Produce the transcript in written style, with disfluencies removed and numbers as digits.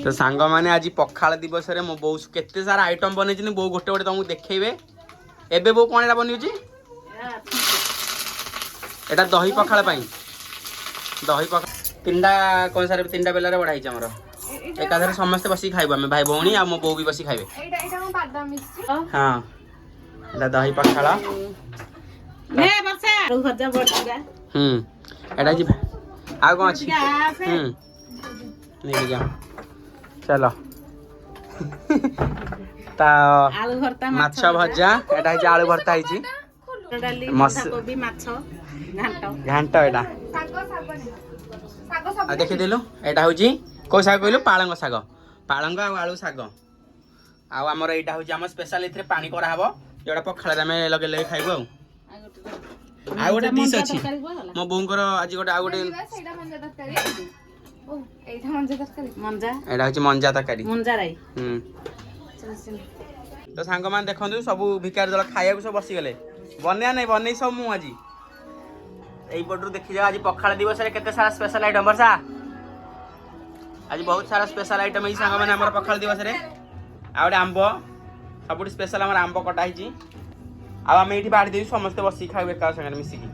तो सांग मैंने आज पखाल दिवस रे मो बो केते सारा आइटम बनै बो गोटे गोटे तुमको देखेबे एबे बो कोन एटा बनिउची एटा दही पखाल पाई दही पखाल तीनटा कोन सारे तीनटा बेला रे बढ़ाई हमर एकाधरे समस्त बसी खाइबो हम भाई भौणी आ मो बो भी बसी खाइबे एटा हम बादाम मिक्स हां एटा दही पखाल ने बसा आलू भजा बड़ीगा एटा जी आ कोन अछि नहीं जा चलो ता आलू भरता माछ भजा एटा है आलू भरता है जी डाली कोबी माछ घांटो घांटो एटा आ देखि देलु एटा हो जी को साग कहलु पालंग साग पालंग आ आलू साग आ हमर एटा हो जी हम स्पेशल इथरे पानी करा हबो जेडा पखाळे रे में लगे लगे खाइबो आ गोटे डिश अछि मो बोंकर आज गोटे आ गोटे सेटा मंजा तरकारी ओ एटा मंजा तरकारी मंजा एटा हो जी मंजा तरकारी मंजा राई तो सांग मान देखंदु सब भिकार दल खाइया सब बसी गले बनिया नहीं बनै सब मु आज एई पटरू देखि जा आज पखाळ दिवस रे केते सारा स्पेशल आइटम बरसा आज बहुत सारा स्पेशल आइटम एई सांग माने हमर पखाळ दिवस रे आ गोटे आंबो सबुठी स्पेशल हमर आंबो कटा हिची आ हम एठी बाड़ी देबी समस्त बसी खाइबे का संगे मिसी की